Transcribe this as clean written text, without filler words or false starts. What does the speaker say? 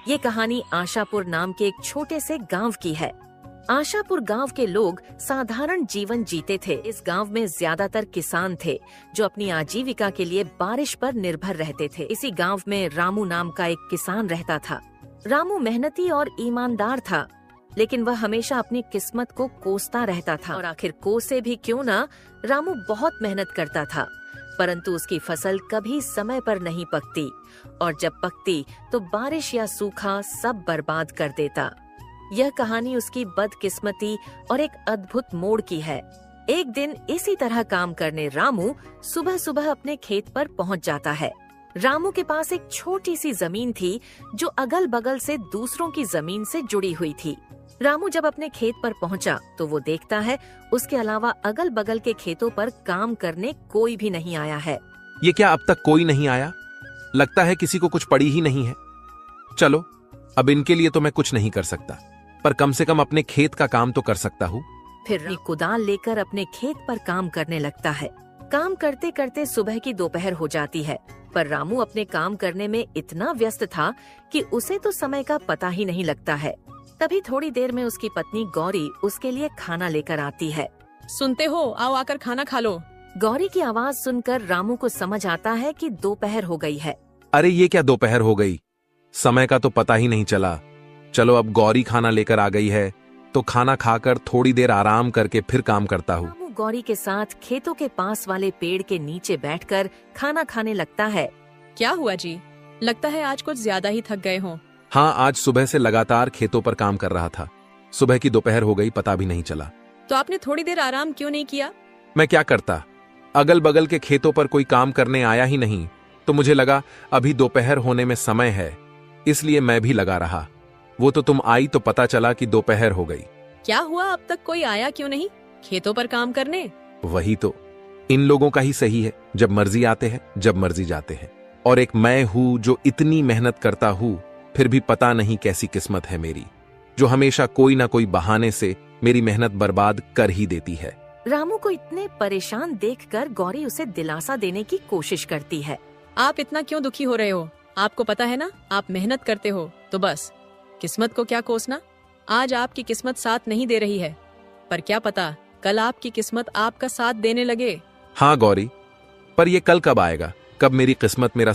ये कहानी आशापुर नाम के एक छोटे से गांव की है। आशापुर गांव के लोग साधारण जीवन जीते थे। इस गांव में ज्यादातर किसान थे जो अपनी आजीविका के लिए बारिश पर निर्भर रहते थे। इसी गांव में रामू नाम का एक किसान रहता था। रामू मेहनती और ईमानदार था, लेकिन वह हमेशा अपनी किस्मत को कोसता रहता था। और आखिर कोसे भी क्यों ना, रामू बहुत मेहनत करता था, परंतु उसकी फसल कभी समय पर नहीं पकती, और जब पकती तो बारिश या सूखा सब बर्बाद कर देता। यह कहानी उसकी बदकिस्मती और एक अद्भुत मोड़ की है। एक दिन इसी तरह काम करने रामू सुबह सुबह अपने खेत पर पहुंच जाता है। रामू के पास एक छोटी सी जमीन थी जो अगल बगल से दूसरों की जमीन से जुड़ी हुई थी। रामू जब अपने खेत पर पहुंचा तो वो देखता है उसके अलावा अगल बगल के खेतों पर काम करने कोई भी नहीं आया है। ये क्या, अब तक कोई नहीं आया? लगता है किसी को कुछ पड़ी ही नहीं है। चलो, अब इनके लिए तो मैं कुछ नहीं कर सकता, पर कम से कम अपने खेत का काम तो कर सकता हूँ। फिर रामू कुदाल लेकर अपने खेत पर काम करने लगता है। काम करते करते सुबह की दोपहर हो जाती है, पर रामू अपने काम करने में इतना व्यस्त था कि उसे तो समय का पता ही नहीं लगता है। तभी थोड़ी देर में उसकी पत्नी गौरी उसके लिए खाना लेकर आती है। सुनते हो, आओ आकर खाना खा लो। गौरी की आवाज सुनकर रामू को समझ आता है कि दोपहर हो गई है। अरे ये क्या, दोपहर हो गई? समय का तो पता ही नहीं चला। चलो, अब गौरी खाना लेकर आ गई है तो खाना खाकर थोड़ी देर आराम करके फिर काम करता हूँ। रामू गौरी के साथ खेतों के पास वाले पेड़ के नीचे बैठकर खाना खाने लगता है। क्या हुआ जी? लगता है आज कुछ ज्यादा ही थक गए हो। हाँ, आज सुबह से लगातार खेतों पर काम कर रहा था। सुबह की दोपहर हो गई, पता भी नहीं चला। तो आपने थोड़ी देर आराम क्यों नहीं किया? मैं क्या करता, अगल बगल के खेतों पर कोई काम करने आया ही नहीं, तो मुझे लगा अभी दोपहर होने में समय है, इसलिए मैं भी लगा रहा। वो तो तुम आई तो पता चला कि दोपहर हो गई। क्या हुआ, अब तक कोई आया क्यों नहीं खेतों पर काम करने? वही तो, इन लोगों का ही सही है, जब मर्जी आते हैं, जब मर्जी जाते हैं। और एक मैं हूं जो इतनी मेहनत करता हूं, फिर भी पता नहीं कैसी किस्मत है मेरी, जो हमेशा कोई ना कोई बहाने से मेरी मेहनत बर्बाद कर ही देती है। रामू को इतने परेशान देखकर गौरी उसे दिलासा देने की कोशिश करती है। आप इतना क्यों दुखी हो रहे हो? आपको पता है ना, आप मेहनत करते हो तो बस, किस्मत को क्या कोसना। आज आपकी किस्मत साथ नहीं दे रही है, पर क्या पता कल आपकी किस्मत आपका साथ देने लगे। हाँ गौरी, पर ये कल कब आएगा? कब मेरी किस्मत मेरा